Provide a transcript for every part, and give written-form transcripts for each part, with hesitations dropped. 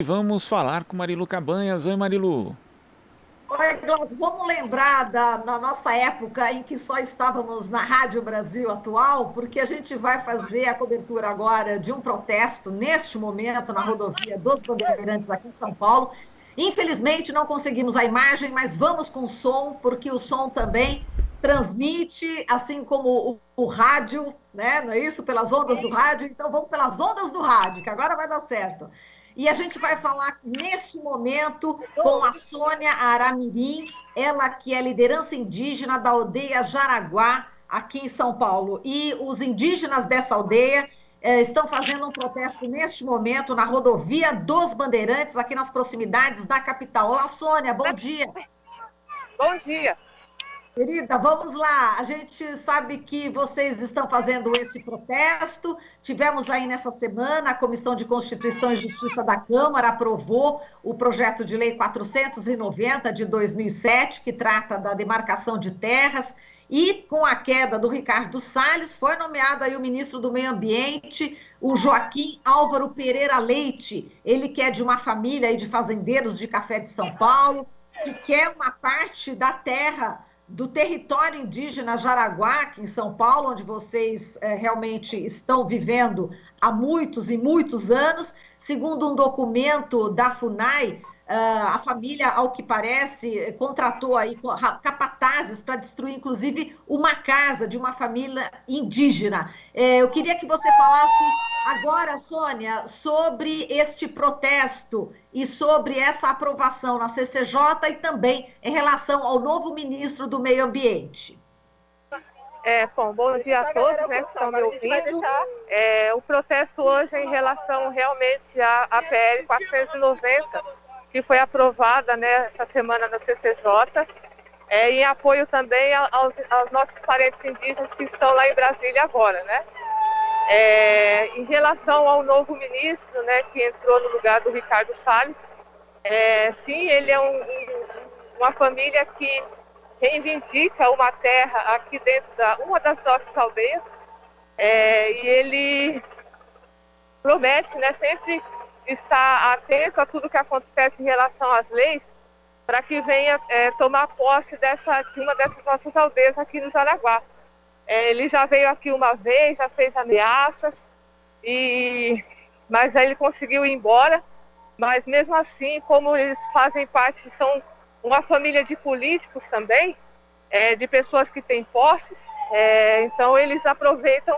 Vamos falar com Marilu Cabanhas. Oi, Marilu. Oi, Glauco, vamos lembrar da nossa época em que só estávamos na Rádio Brasil Atual, porque a gente vai fazer a cobertura agora de um protesto, neste momento, na rodovia dos Bandeirantes, aqui em São Paulo. Infelizmente, não conseguimos a imagem, mas vamos com o som, porque o som também transmite, assim como o rádio, né? Não é isso? Pelas ondas do rádio. Então, vamos pelas ondas do rádio, que agora vai dar certo. E a gente vai falar nesse momento com a Sônia Aramirim, ela que é liderança indígena da aldeia Jaraguá, aqui em São Paulo. E os indígenas dessa aldeia estão fazendo um protesto neste momento na rodovia dos Bandeirantes, aqui nas proximidades da capital. Olá, Sônia, bom dia. Bom dia. Querida, vamos lá. A gente sabe que vocês estão fazendo esse protesto. Tivemos aí nessa semana, a Comissão de Constituição e Justiça da Câmara aprovou o projeto de lei 490 de 2007, que trata da demarcação de terras. E com a queda do Ricardo Salles, foi nomeado aí o ministro do Meio Ambiente, o Joaquim Álvaro Pereira Leite. Ele que é de uma família aí de fazendeiros de café de São Paulo, que quer uma parte da terra do território indígena Jaraguá, aqui em São Paulo, onde vocês realmente estão vivendo há muitos e muitos anos. Segundo um documento da FUNAI, a família, ao que parece, contratou aí capatazes para destruir, inclusive, uma casa de uma família indígena. Eu queria que você falasse agora, Sônia, sobre este protesto e sobre essa aprovação na CCJ e também em relação ao novo ministro do Meio Ambiente. Bom dia a todos, né, que estão me ouvindo. O protesto hoje é em relação realmente à PL 490, que foi aprovada, né, essa semana na CCJ, em apoio também aos nossos parentes indígenas que estão lá em Brasília agora, né? Em relação ao novo ministro, né, que entrou no lugar do Ricardo Salles, sim, ele é uma família que reivindica uma terra aqui dentro uma das nossas aldeias, e ele promete, né, sempre estar atento a tudo que acontece em relação às leis, para que venha tomar posse de uma dessas nossas aldeias aqui no Jaraguá. Ele já veio aqui uma vez, já fez ameaças, mas aí ele conseguiu ir embora. Mas mesmo assim, como eles fazem parte, são uma família de políticos também, de pessoas que têm posses, então eles aproveitam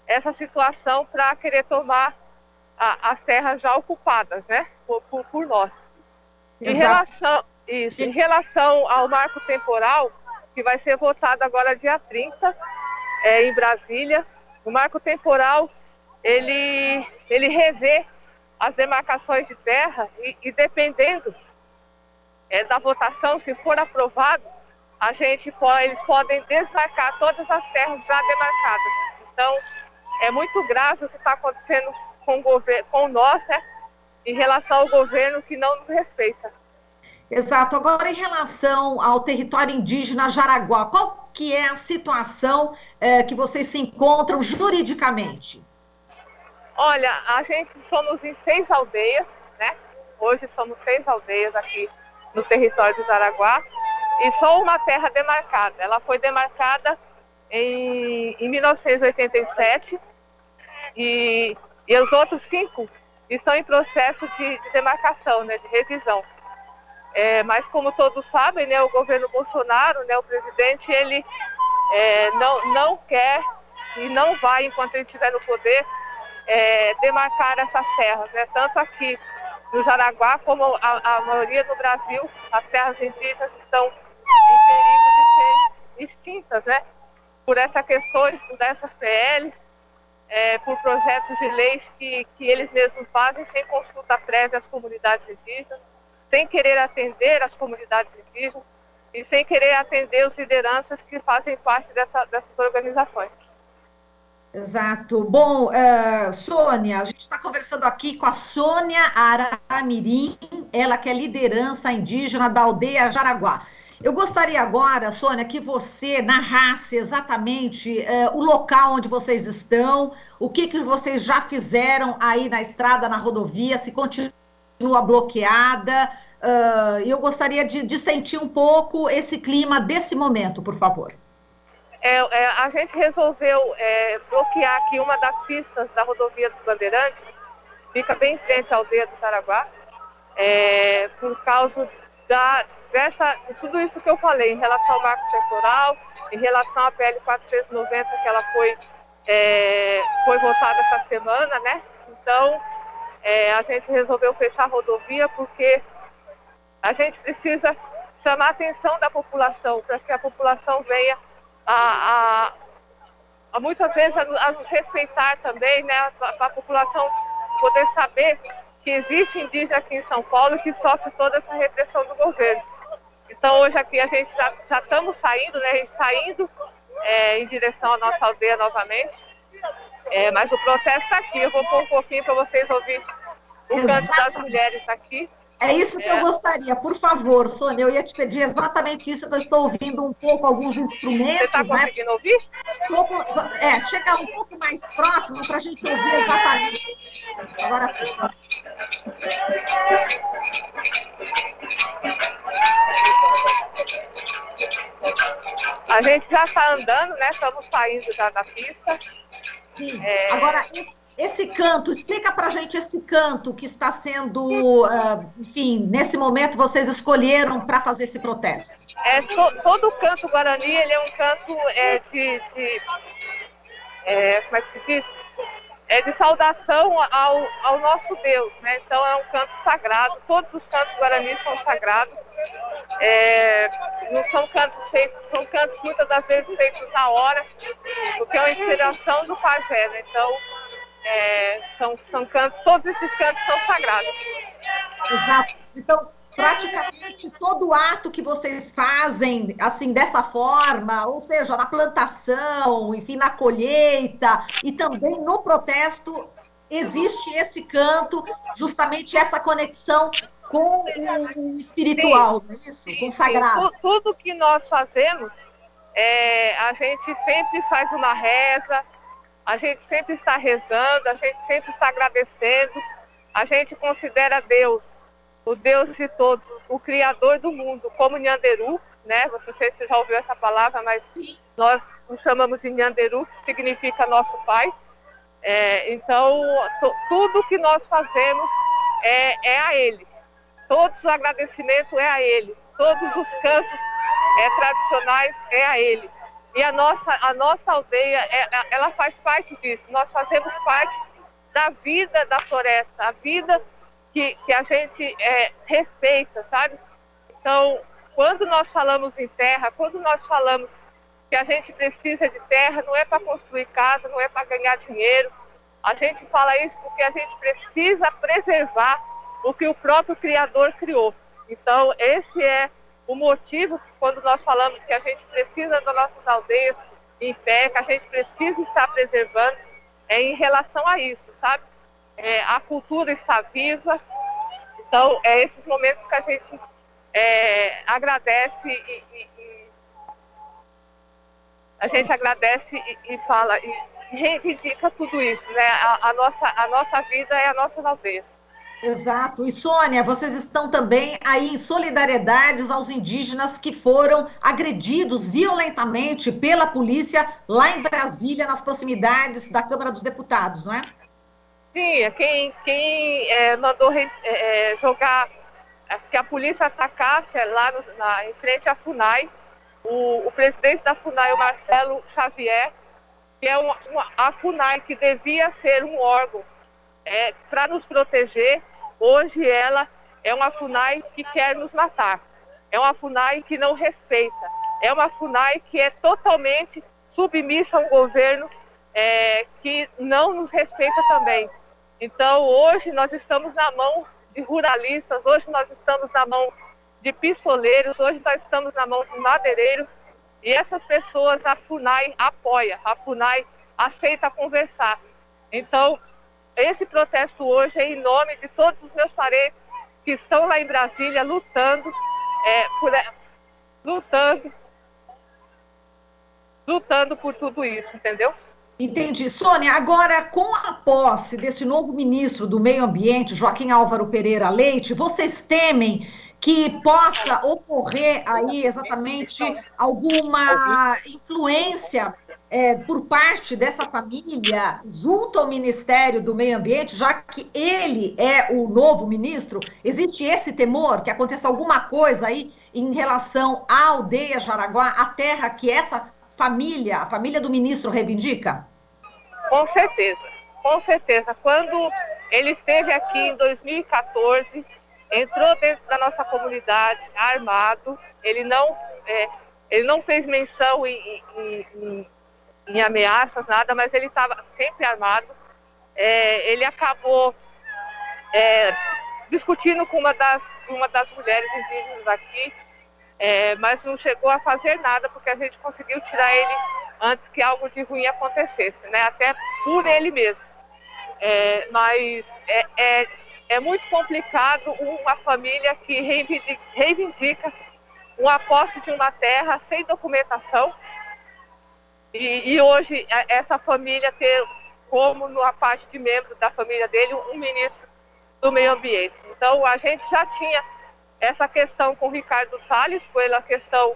essa situação para querer tomar as terras já ocupadas, né, por nós. Em relação ao marco temporal, que vai ser votado agora dia 30, em Brasília, o marco temporal, ele revê as demarcações de terra e dependendo da votação, se for aprovado, eles podem desmarcar todas as terras já demarcadas. Então, é muito grave o que está acontecendo com nós, né, em relação ao governo que não nos respeita. Exato. Agora, em relação ao território indígena Jaraguá, qual que é a situação que vocês se encontram juridicamente? Olha, a gente somos em 6 aldeias, né? Hoje somos 6 aldeias aqui no território do Jaraguá e só uma terra demarcada. Ela foi demarcada em 1987 e os outros 5 estão em processo de demarcação, né, de revisão. Mas como todos sabem, né, o governo Bolsonaro, né, o presidente, ele não quer e não vai, enquanto ele estiver no poder, demarcar essas terras, né? Tanto aqui no Jaraguá como a maioria do Brasil, as terras indígenas estão em perigo de ser extintas, né? Por essas questões, por essas PLs, por projetos de leis que eles mesmos fazem sem consulta prévia às comunidades indígenas, sem querer atender as comunidades indígenas e sem querer atender os lideranças que fazem parte dessas organizações. Exato. Bom, Sônia, a gente está conversando aqui com a Sônia Aramirim, ela que é liderança indígena da aldeia Jaraguá. Eu gostaria agora, Sônia, que você narrasse exatamente o local onde vocês estão, o que vocês já fizeram aí na estrada, na rodovia, se continua continua bloqueada. Eu gostaria de sentir um pouco esse clima desse momento, por favor. A gente resolveu bloquear aqui uma das pistas da rodovia dos Bandeirantes, fica bem em frente à aldeia do Taraguá, por causa de tudo isso que eu falei, em relação ao marco temporal, em relação à PL 490, que ela foi votada essa semana, né? Então, a gente resolveu fechar a rodovia porque a gente precisa chamar a atenção da população, para que a população venha a muitas vezes a nos respeitar também, né? Para a população poder saber que existe indígena aqui em São Paulo que sofre toda essa repressão do governo. Então hoje aqui a gente já estamos saindo, né? A gente está indo em direção à nossa aldeia novamente, mas o processo está aqui. Eu vou pôr um pouquinho para vocês ouvirem o canto das mulheres aqui. É isso que eu gostaria, por favor, Sônia, eu ia te pedir exatamente isso, eu estou ouvindo um pouco alguns instrumentos. Você está conseguindo ouvir? Chegar um pouco mais próximo para a gente ouvir exatamente. Agora sim. A gente já está andando, né? Estamos saindo já da pista. Sim. Agora, esse canto, explica para a gente esse canto que está sendo, enfim, nesse momento vocês escolheram para fazer esse protesto. Todo o canto Guarani, ele é um canto como é que se diz? De saudação ao nosso Deus, né? Então é um canto sagrado, todos os cantos Guarani são sagrados, não são cantos feitos, são cantos muitas das vezes feitos na hora, porque é uma inspiração do pajé, né? Então, são cantos, todos esses cantos são sagrados. Exato. Então, praticamente todo ato que vocês fazem, assim, dessa forma, ou seja, na plantação, enfim, na colheita, e também no protesto, existe esse canto, justamente essa conexão com o espiritual, não é isso? Com o sagrado. Tudo que nós fazemos, a gente sempre faz uma reza, a gente sempre está rezando, a gente sempre está agradecendo, a gente considera Deus, o Deus de todos, o Criador do mundo, como Nhanderu, né? Não sei se você já ouviu essa palavra, mas nós o chamamos de Nhanderu, que significa nosso Pai. Então, tudo que nós fazemos é a Ele. Todos os agradecimentos é a Ele. Todos os cantos tradicionais é a Ele. E a nossa aldeia, ela faz parte disso. Nós fazemos parte da vida da floresta, a vida que a gente respeita, sabe? Então, quando nós falamos em terra, quando nós falamos que a gente precisa de terra, não é para construir casa, não é para ganhar dinheiro. A gente fala isso porque a gente precisa preservar o que o próprio Criador criou. Então, esse é o motivo, quando nós falamos que a gente precisa das nossas aldeias em pé, que a gente precisa estar preservando, em relação a isso, sabe? A cultura está viva, então esses momentos que a gente agradece a gente agradece e fala, e reivindica tudo isso, né? A nossa vida é a nossa aldeia. Exato. E, Sônia, vocês estão também aí em solidariedade aos indígenas que foram agredidos violentamente pela polícia lá em Brasília, nas proximidades da Câmara dos Deputados, não é? Sim, quem mandou jogar, que a polícia atacasse lá em frente à FUNAI, o presidente da FUNAI, o Marcelo Xavier, que é a FUNAI que devia ser um órgão para nos proteger, hoje ela é uma FUNAI que quer nos matar. É uma FUNAI que não respeita. É uma FUNAI que é totalmente submissa a um governo que não nos respeita também. Então, hoje nós estamos na mão de ruralistas, hoje nós estamos na mão de pistoleiros, hoje nós estamos na mão de madeireiros, e essas pessoas a FUNAI apoia, a FUNAI aceita conversar. Então, esse protesto hoje é em nome de todos os meus parentes que estão lá em Brasília lutando por tudo isso, entendeu? Entendi. Sônia, agora com a posse desse novo ministro do Meio Ambiente, Joaquim Álvaro Pereira Leite, vocês temem que possa ocorrer aí exatamente alguma influência por parte dessa família junto ao Ministério do Meio Ambiente, já que ele é o novo ministro? Existe esse temor que aconteça alguma coisa aí em relação à aldeia Jaraguá, a terra que essa família, a família do ministro reivindica? Com certeza, com certeza. Quando ele esteve aqui em 2014, entrou dentro da nossa comunidade armado, ele não fez menção em ameaças, nada, mas ele estava sempre armado. Ele acabou discutindo com uma das mulheres indígenas aqui, mas não chegou a fazer nada, porque a gente conseguiu tirar ele antes que algo de ruim acontecesse, né? Até por ele mesmo. Mas é muito complicado uma família que reivindica uma posse de uma terra sem documentação e hoje essa família ter como na parte de membro da família dele um ministro do meio ambiente. Então a gente já tinha essa questão com o Ricardo Salles, pela questão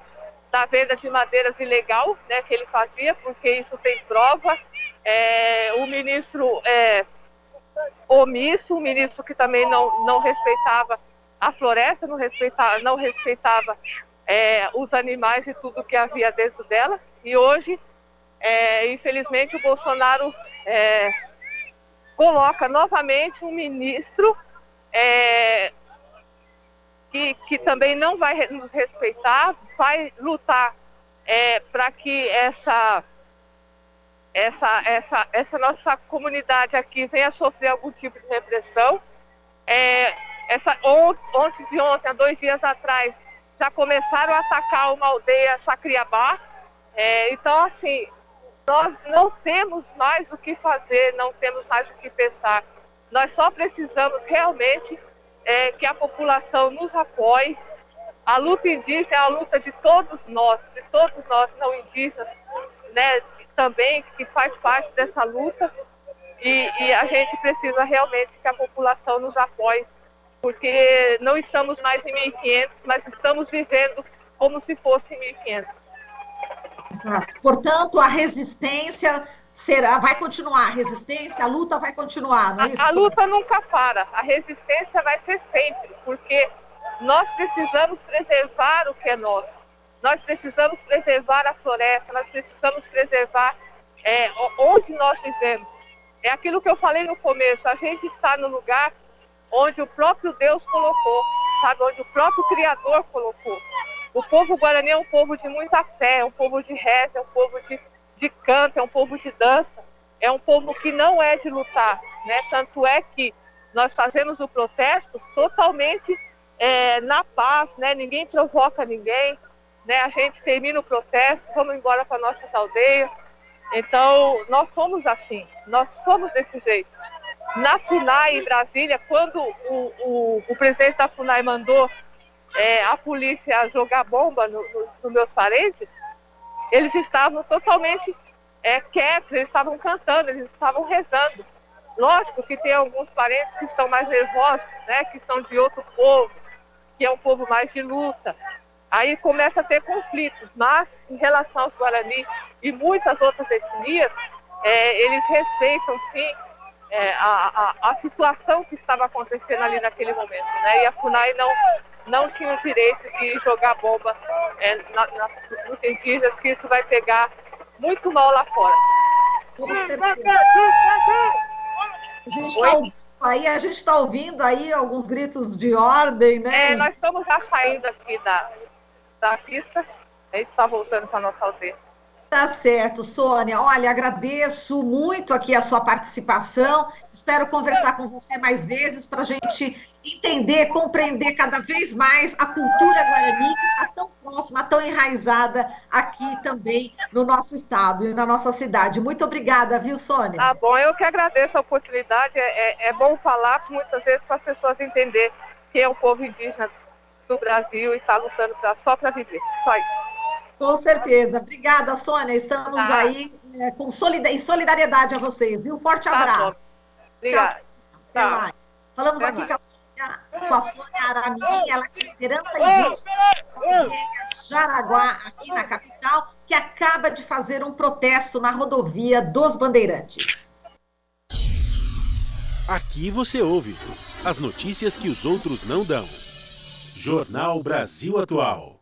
da venda de madeiras ilegal, né, que ele fazia, porque isso tem prova. O ministro omisso, o ministro que também não respeitava a floresta, não respeitava os animais e tudo que havia dentro dela. E hoje, infelizmente, o Bolsonaro coloca novamente um ministro que também não vai nos respeitar, vai lutar para que essa nossa comunidade aqui venha sofrer algum tipo de repressão. Ontem, há 2 dias atrás, já começaram a atacar uma aldeia Sacriabá. Então, assim, nós não temos mais o que fazer, não temos mais o que pensar. Nós só precisamos realmente que a população nos apoie. A luta indígena é a luta de todos nós não indígenas, né, também, que faz parte dessa luta. E a gente precisa realmente que a população nos apoie, porque não estamos mais em 1500, mas estamos vivendo como se fosse em 1500. Exato. Portanto, a resistência vai continuar, a resistência, a luta vai continuar, não é isso? A luta nunca para, a resistência vai ser sempre, porque nós precisamos preservar o que é nosso, nós precisamos preservar a floresta, nós precisamos preservar onde nós vivemos. É aquilo que eu falei no começo, a gente está no lugar onde o próprio Deus colocou, sabe, onde o próprio Criador colocou. O povo guarani é um povo de muita fé, é um povo de reza, é um povo de canto, é um povo de dança, é um povo que não é de lutar, né? Tanto é que nós fazemos o protesto totalmente na paz, né? Ninguém provoca ninguém, né? A gente termina o protesto, vamos embora para nossas aldeias. Então, nós somos assim, nós somos desse jeito. Na FUNAI, em Brasília, quando o presidente da FUNAI mandou a polícia jogar bomba nos meus parentes, eles estavam totalmente quietos, eles estavam cantando, eles estavam rezando. Lógico que tem alguns parentes que estão mais nervosos, né, que são de outro povo, que é um povo mais de luta. Aí começa a ter conflitos, mas em relação aos Guarani e muitas outras etnias, eles respeitam sim a situação que estava acontecendo ali naquele momento, né? E a FUNAI não tinha o direito de jogar bomba nos indígenas, que isso vai pegar muito mal lá fora. Com certeza. A gente está ouvindo aí alguns gritos de ordem, né? Nós estamos já saindo aqui da pista, a gente está voltando para a nossa aldeia. Tá certo, Sônia. Olha, agradeço muito aqui a sua participação. Espero conversar com você mais vezes para a gente entender, compreender cada vez mais a cultura guarani, que está tão próxima, tão enraizada aqui também no nosso estado e na nossa cidade. Muito obrigada, viu, Sônia? Tá bom, eu que agradeço a oportunidade. É bom falar muitas vezes para as pessoas entenderem que é o povo indígena do Brasil e está lutando só para viver. Só isso. Com certeza. Obrigada, Sônia. Estamos Tá. aí em solidariedade a vocês. Viu? Forte abraço. Obrigada. Até Tchau. mais. Falamos Até aqui mais. com a Sônia Aramirim, ela que é liderança indígena de Jaraguá, aqui na capital, que acaba de fazer um protesto na rodovia dos Bandeirantes. Aqui você ouve as notícias que os outros não dão. Jornal Brasil Atual.